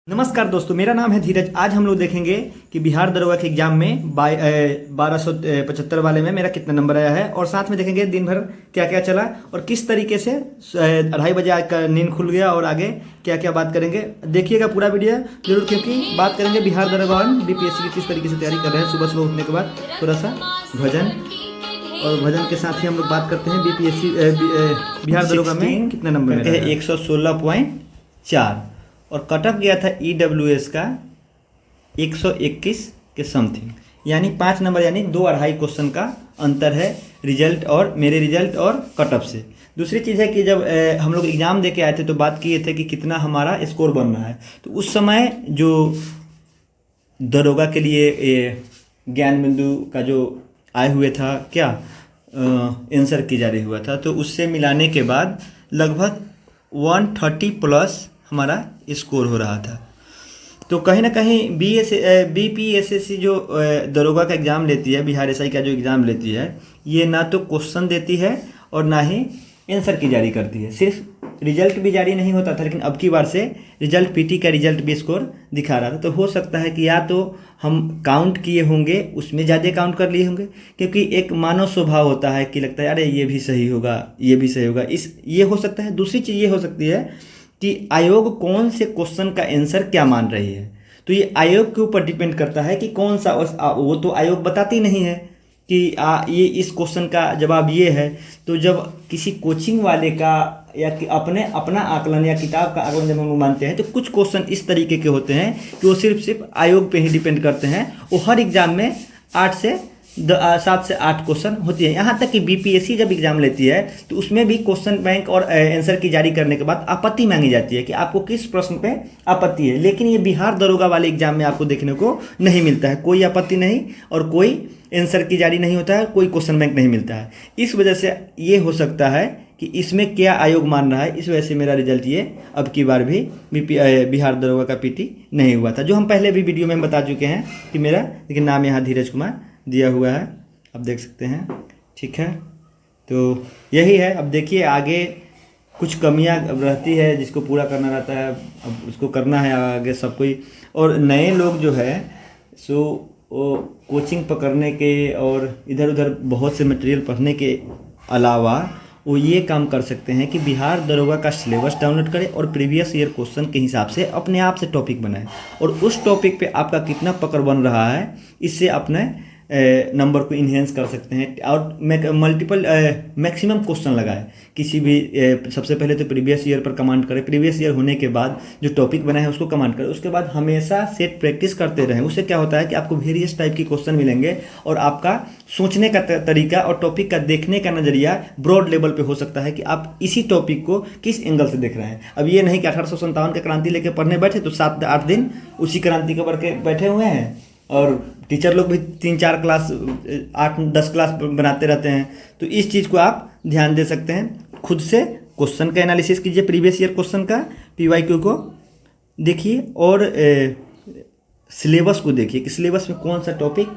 नमस्कार दोस्तों, मेरा नाम है धीरज। आज हम लोग देखेंगे कि बिहार दरोगा के एग्जाम में 1275 वाले में मेरा कितना नंबर आया है, और साथ में देखेंगे दिन भर क्या क्या चला और किस तरीके से 2:30 बजे आज का नींद खुल गया और आगे क्या क्या बात करेंगे। देखिएगा पूरा वीडियो जरूर, क्योंकि बात करेंगे बिहार दरोगा बीपीएससी की किस तरीके से तैयारी कर रहे हैं। सुबह सुबह उठने के बाद थोड़ा सा भजन, और भजन के साथ ही हम लोग बात करते हैं बीपीएससी बिहार दरोगा में कितना नंबर है। 116.4 और कटअप गया था ईडब्ल्यूएस का 121 के समथिंग, यानी 5 नंबर, यानी 2-2.5 क्वेश्चन का अंतर है रिजल्ट और मेरे रिजल्ट और कटअप से। दूसरी चीज़ है कि जब हम लोग एग्ज़ाम दे के आए थे तो बात किए थे कि कितना हमारा स्कोर बन रहा है, तो उस समय जो दरोगा के लिए ज्ञान बिंदु का जो आए हुए था क्या आंसर की जारी हुआ था, तो उससे मिलाने के बाद लगभग 130 प्लस हमारा स्कोर हो रहा था। तो कहीं ना कहीं बीपीएससी जो दरोगा का एग्ज़ाम लेती है, बिहार एसआई का जो एग्ज़ाम लेती है, ये ना तो क्वेश्चन देती है और ना ही आंसर की जारी करती है। सिर्फ रिजल्ट भी जारी नहीं होता था, लेकिन अब की बार से रिजल्ट पीटी का रिजल्ट भी स्कोर दिखा रहा था। तो हो सकता है कि या तो हम काउंट किए होंगे, उसमें ज़्यादा काउंट कर लिए होंगे, क्योंकि एक मानव स्वभाव होता है कि लगता है अरे ये भी सही होगा, ये भी सही होगा, ये हो सकता है। दूसरी चीज़ ये हो सकती है कि आयोग कौन से क्वेश्चन का आंसर क्या मान रही है, तो ये आयोग के ऊपर डिपेंड करता है कि कौन सा। वो तो आयोग बताती नहीं है कि ये इस क्वेश्चन का जवाब ये है। तो जब किसी कोचिंग वाले का या कि अपना आकलन या किताब का आकलन जब हम लोग मानते हैं, तो कुछ क्वेश्चन इस तरीके के होते हैं कि वो सिर्फ आयोग पे ही डिपेंड करते हैं। वो हर एग्जाम में 7 से 8 क्वेश्चन होती है। यहाँ तक कि बीपीएससी जब एग्जाम लेती है तो उसमें भी क्वेश्चन बैंक और आंसर की जारी करने के बाद आपत्ति मांगी जाती है कि आपको किस प्रश्न पे आपत्ति है। लेकिन ये बिहार दरोगा वाले एग्जाम में आपको देखने को नहीं मिलता है, कोई आपत्ति नहीं और कोई आंसर की जारी नहीं होता है, कोई क्वेश्चन बैंक नहीं मिलता है। इस वजह से ये हो सकता है कि इसमें क्या आयोग मान रहा है, इस वजह से मेरा रिजल्ट ये अब की बार भी बिहार दरोगा का पीटी नहीं हुआ था, जो हम पहले भी वीडियो में बता चुके हैं कि मेरा, लेकिन नाम यहाँ धीरज कुमार दिया हुआ है, आप देख सकते हैं। ठीक है, तो यही है। अब देखिए आगे कुछ कमियां रहती है जिसको पूरा करना रहता है, अब उसको करना है आगे सब कोई। और नए लोग जो है सो वो कोचिंग पकड़ने के और इधर उधर बहुत से मटेरियल पढ़ने के अलावा वो ये काम कर सकते हैं कि बिहार दरोगा का सिलेबस डाउनलोड करें और प्रीवियस ईयर क्वेश्चन के हिसाब से अपने आप से टॉपिक बनाएं, और उस टॉपिक पे आपका कितना पकड़ बन रहा है, इससे अपने नंबर को इन्हेंस कर सकते हैं। और मल्टीपल मैक्सिमम क्वेश्चन लगाए किसी भी सबसे पहले तो प्रीवियस ईयर पर कमांड करें, प्रीवियस ईयर होने के बाद जो टॉपिक बना है उसको कमांड करें, उसके बाद हमेशा सेट प्रैक्टिस करते रहें। उससे क्या होता है कि आपको वेरियस टाइप की क्वेश्चन मिलेंगे और आपका सोचने का तरीका और टॉपिक का देखने का नज़रिया ब्रॉड लेवल पे हो सकता है कि आप इसी टॉपिक को किस एंगल से देख रहे हैं। अब ये नहीं कि 1857 का क्रांति लेके पढ़ने बैठे तो 7-8 दिन उसी क्रांति के पढ़ के बैठे हुए हैं, और टीचर लोग भी 3-4 क्लास 8-10 क्लास बनाते रहते हैं। तो इस चीज़ को आप ध्यान दे सकते हैं। खुद से क्वेश्चन का एनालिसिस कीजिए, प्रीवियस ईयर क्वेश्चन का पीवाईक्यू को देखिए, और सिलेबस को देखिए कि सिलेबस में कौन सा टॉपिक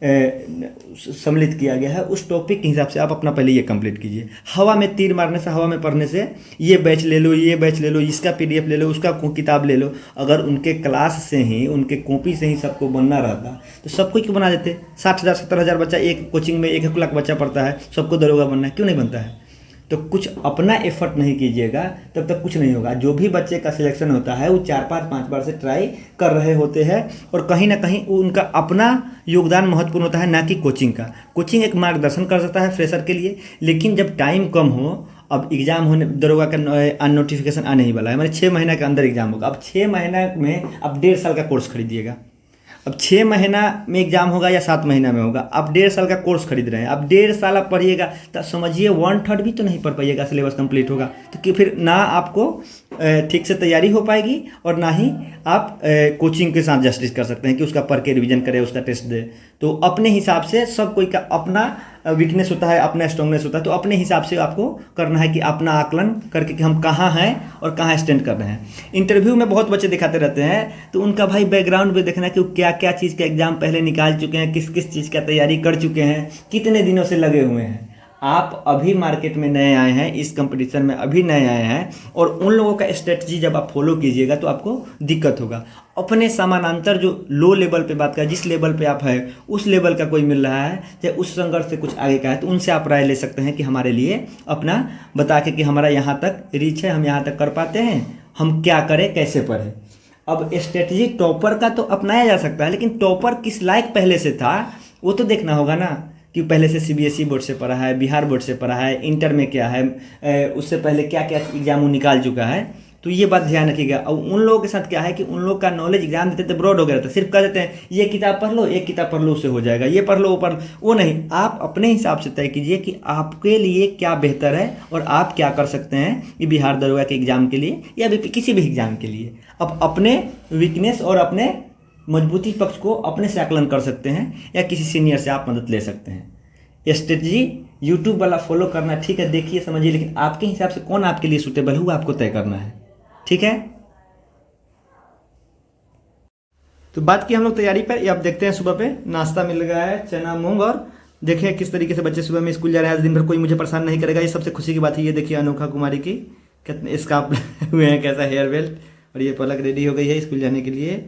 सम्मिलित किया गया है, उस टॉपिक के हिसाब से आप अपना पहले ये कंप्लीट कीजिए। हवा में तीर मारने से, हवा में पढ़ने से ये बैच ले लो, ये बैच ले लो, इसका पीडीएफ ले लो, उसका किताब ले लो। अगर उनके क्लास से ही, उनके कॉपी से ही सबको बनना रहता तो सबको क्यों बना देते। 60,000 70,000 बच्चा एक कोचिंग में 1 लाख बच्चा पढ़ता है, सबको दरोगा बनना है, क्यों नहीं बनता है। तो कुछ अपना एफर्ट नहीं कीजिएगा तब तक कुछ नहीं होगा। जो भी बच्चे का सिलेक्शन होता है वो 4-5 बार से ट्राई कर रहे होते हैं, और कहीं ना कहीं उनका अपना योगदान महत्वपूर्ण होता है, ना कि कोचिंग का। कोचिंग एक मार्गदर्शन कर सकता है फ्रेशर के लिए, लेकिन जब टाइम कम हो, अब एग्ज़ाम होने, दरोगा का नोटिफिकेशन आने ही वाला है, मैंने 6 महीना के अंदर एग्ज़ाम होगा। अब 6 महीना में आप 1.5 साल का कोर्स खरीदिएगा। अब 6 महीना में एग्जाम होगा या 7 महीना में होगा, आप 1.5 साल का कोर्स खरीद रहे हैं। अब 1.5 साल आप पढ़िएगा तो समझिए 1/3 भी तो नहीं पढ़ पाइएगा, सिलेबस कंप्लीट होगा तो कि फिर ना आपको ठीक से तैयारी हो पाएगी और ना ही आप कोचिंग के साथ जस्टिस कर सकते हैं कि उसका पढ़ के रिवीजन करे, उसका टेस्ट दे। तो अपने हिसाब से सब कोई का अपना वीकनेस होता है, अपना स्ट्रॉन्गनेस होता है, तो अपने हिसाब से आपको करना है कि अपना आकलन करके कि हम कहाँ हैं और कहाँ स्टैंड कर रहे हैं। इंटरव्यू में बहुत बच्चे दिखाते रहते हैं, तो उनका भाई बैकग्राउंड भी देखना है कि वो क्या क्या चीज़ का एग्जाम पहले निकाल चुके हैं, किस किस चीज़ का तैयारी कर चुके हैं, कितने दिनों से लगे हुए हैं। आप अभी मार्केट में नए आए हैं, इस कंपटीशन में अभी नए आए हैं, और उन लोगों का स्ट्रेटजी जब आप फॉलो कीजिएगा तो आपको दिक्कत होगा। अपने समानांतर जो लो लेवल पे बात करें, जिस लेवल पे आप है उस लेवल का कोई मिल रहा है चाहे उस संघर्ष से कुछ आगे का है, तो उनसे आप राय ले सकते हैं कि हमारे लिए अपना बता के कि हमारा यहाँ तक रीच है, हम यहाँ तक कर पाते हैं, हम क्या करें, कैसे पढ़ें। अब स्ट्रेटजी टॉपर का तो अपनाया जा सकता है, लेकिन टॉपर किस लायक पहले से था वो तो देखना होगा ना, कि पहले से सीबीएसई बोर्ड से पढ़ा है, बिहार बोर्ड से पढ़ा है, इंटर में क्या है, उससे पहले क्या क्या एग्जाम वो निकाल चुका है। तो ये बात ध्यान रखिएगा। और उन लोगों के साथ क्या है कि उन लोग का नॉलेज एग्जाम देते थे ब्रॉड हो गया था, सिर्फ कह देते हैं ये किताब पढ़ लो, एक किताब पढ़ लो उससे हो जाएगा, ये पढ़ लो वो पढ़ लो, वो नहीं। आप अपने हिसाब से तय कीजिए कि आपके लिए क्या बेहतर है और आप क्या कर सकते हैं ये बिहार दरोगा के एग्जाम के लिए या किसी भी एग्जाम के लिए। अब अपने वीकनेस और अपने मजबूती पक्ष को अपने से आकलन कर सकते हैं या किसी सीनियर से आप मदद ले सकते हैं। स्ट्रेटजी यूट्यूब वाला फॉलो करना ठीक है, देखिए समझिए, लेकिन आपके हिसाब से कौन आपके लिए सूटेबल है वो आपको तय करना है, ठीक है। तो बात की हम लोग तैयारी पर, ये आप देखते हैं सुबह पे नाश्ता मिल गया है चना मूंग, और देखिए किस तरीके से बच्चे सुबह में स्कूल जा रहे हैं। आज दिन भर कोई मुझे परेशान नहीं करेगा, ये सबसे खुशी की बात है। ये देखिए अनोखा कुमारी की कितने स्कार्फ हुए हैं, कैसा हेयर बेल्ट, और ये पलक रेडी हो गई है स्कूल जाने के लिए।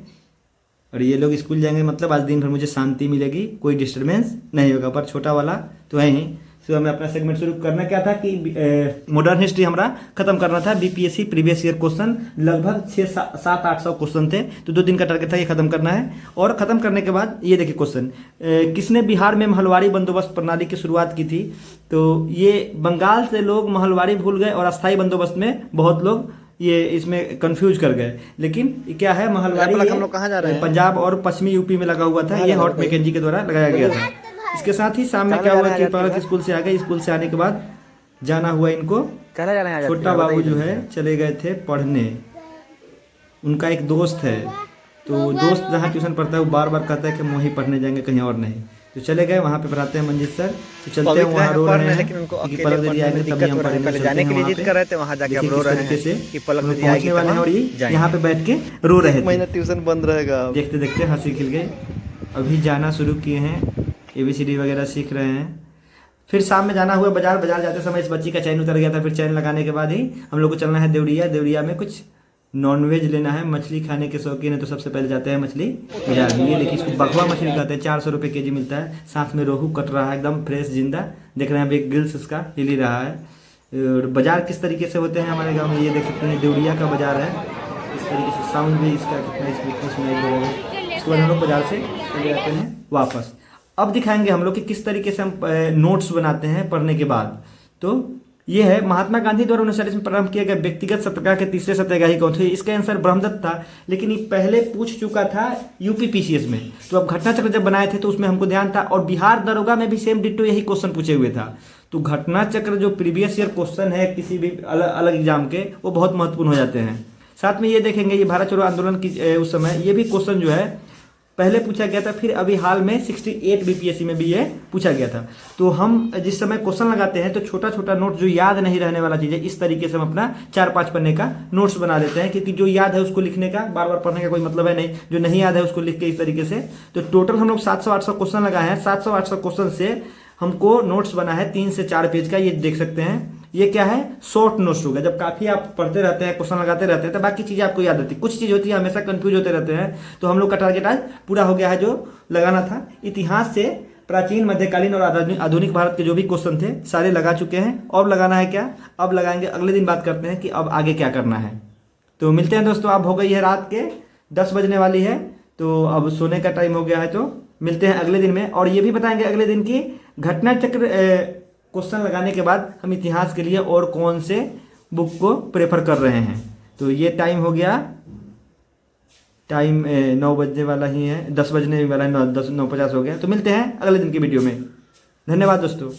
और ये लोग स्कूल जाएंगे मतलब आज दिन भर मुझे शांति मिलेगी, कोई डिस्टर्बेंस नहीं होगा। पर छोटा वाला तो है ही। सुबह में अपना सेगमेंट शुरू करना क्या था कि मॉडर्न हिस्ट्री हमारा खत्म करना था। बीपीएससी प्रीवियस ईयर क्वेश्चन लगभग 600-700-800 क्वेश्चन थे, तो 2 दिन का टारगेट था ये खत्म करना है। और खत्म करने के बाद ये देखिए क्वेश्चन, किसने बिहार में महलवारी बंदोबस्त प्रणाली की शुरुआत की थी। तो ये बंगाल से लोग महलवारी भूल गए और अस्थायी बंदोबस्त में बहुत लोग ये इसमें कंफ्यूज कर गए। लेकिन क्या है महलवारी, हम लोग कहाँ जा रहे हैं, पंजाब और पश्चिमी यूपी में लगा हुआ था। ये हॉट मैकेंजी के द्वारा लगाया गया था। इसके साथ ही सामने क्या हुआ कि पलक स्कूल से आ गए, स्कूल से आने के बाद जाना हुआ इनको, छोटा बाबू जो है चले गए थे पढ़ने। उनका एक दोस्त है, तो दोस्त जहाँ ट्यूशन पढ़ता है वो बार बार कहता है कि हम वहीं पढ़ने जाएंगे, कहीं और नहीं। तो चले गए, वहाँ पे पढ़ाते हैं मंजित सर। तो चलते हैं, वहाँ रो रहे हैं, लेकिन उनको पलक दीदी आएंगे तभी हम पढ़ेंगे। पहले जाने के लिए जिद कर रहे थे, वहाँ जाके रो रहे हैं कि पलक दीदी आएगी वाले हैं, और ये यहाँ पे बैठ के रो रहे थे। महीना ट्यूशन बंद रहेगा। देखते देखते हंसी खिल गई। अभी जाना शुरू किए हैं, ABCD वगैरह सीख रहे हैं। फिर शाम में जाना हुआ बाजार जाते समय इस बच्ची का चैन उतर गया था। फिर चैन लगाने के बाद ही हम लोग को चलना है देवरिया में कुछ नॉनवेज लेना है। मछली खाने के शौकीन है तो सबसे पहले जाते हैं मछली बाजार में। ये देखिए इसको बघवा मछली कहते हैं, 400 रुपये केजी मिलता है। साथ में रोहू कट रहा है एकदम फ्रेश जिंदा, देख रहे हैं अभी गिल्स इसका हिल ही रहा है। और बाजार किस तरीके से होते हैं हमारे गाँव में, ये देख सकते हैं देवरिया का बाजार है। इस तरीके से साउंड भी इसका कितना सुनाई दे रहा है। इसके बाद हम लोग बाजार से चले जाते हैं वापस। अब दिखाएंगे हम लोग कि किस तरीके से हम नोट्स बनाते हैं पढ़ने के बाद। तो ये है महात्मा गांधी द्वारा 1940 में प्रारंभ किया गया व्यक्तिगत सत्याग्रह के तीसरे सत्याग्रही कौन थे। इसका आंसर ब्रह्मदत्त था, लेकिन ये पहले पूछ चुका था यूपी PCS में। तो अब घटना चक्र जब बनाए थे तो उसमें हमको ध्यान था, और बिहार दरोगा में भी सेम डिट्टो यही क्वेश्चन पूछे हुए था। तो घटना चक्र जो प्रीवियस ईयर क्वेश्चन है किसी भी अलग एग्जाम के, वो बहुत महत्वपूर्ण हो जाते हैं। साथ में ये देखेंगे ये भारत छोड़ो आंदोलन की उस समय ये भी क्वेश्चन जो है पहले पूछा गया था, फिर अभी हाल में 68 BPSC में भी ये पूछा गया था। तो हम जिस समय क्वेश्चन लगाते हैं तो छोटा छोटा नोट जो याद नहीं रहने वाला चीज़ है, इस तरीके से हम अपना 4-5 पन्ने का नोट्स बना लेते हैं, क्योंकि जो याद है उसको लिखने का बार बार पढ़ने का कोई मतलब है नहीं, जो नहीं याद है उसको लिख के इस तरीके से। तो टोटल हम लोग 700-800 क्वेश्चन लगाए हैं। 700-800 क्वेश्चन से हमको नोट्स बना है 3 से 4 पेज का। ये देख सकते हैं, ये क्या है, शॉर्ट नोट्स होगा। जब काफी आप पढ़ते रहते हैं, क्वेश्चन लगाते रहते हैं, तो बाकी चीजें आपको याद रहती है। कुछ चीज होती है हमेशा कंफ्यूज होते रहते हैं। तो हम लोग का टारगेट आज पूरा हो गया है जो लगाना था। इतिहास से प्राचीन, मध्यकालीन और आधुनिक भारत के जो भी क्वेश्चन थे सारे लगा चुके हैं। अब लगाना है क्या, अब लगाएंगे अगले दिन, बात करते हैं कि अब आगे क्या करना है। तो मिलते हैं दोस्तों। अब हो गई है रात के 10 बजने वाली है, तो अब सोने का टाइम हो गया है। तो मिलते हैं अगले दिन में, और ये भी बताएंगे अगले दिन की घटना चक्र क्वेश्चन लगाने के बाद हम इतिहास के लिए और कौन से बुक को प्रेफर कर रहे हैं। तो ये टाइम हो गया, टाइम 9 बजने वाला ही है, 10 बजने वाला है, 9:50 हो गया। तो मिलते हैं अगले दिन की वीडियो में। धन्यवाद दोस्तों।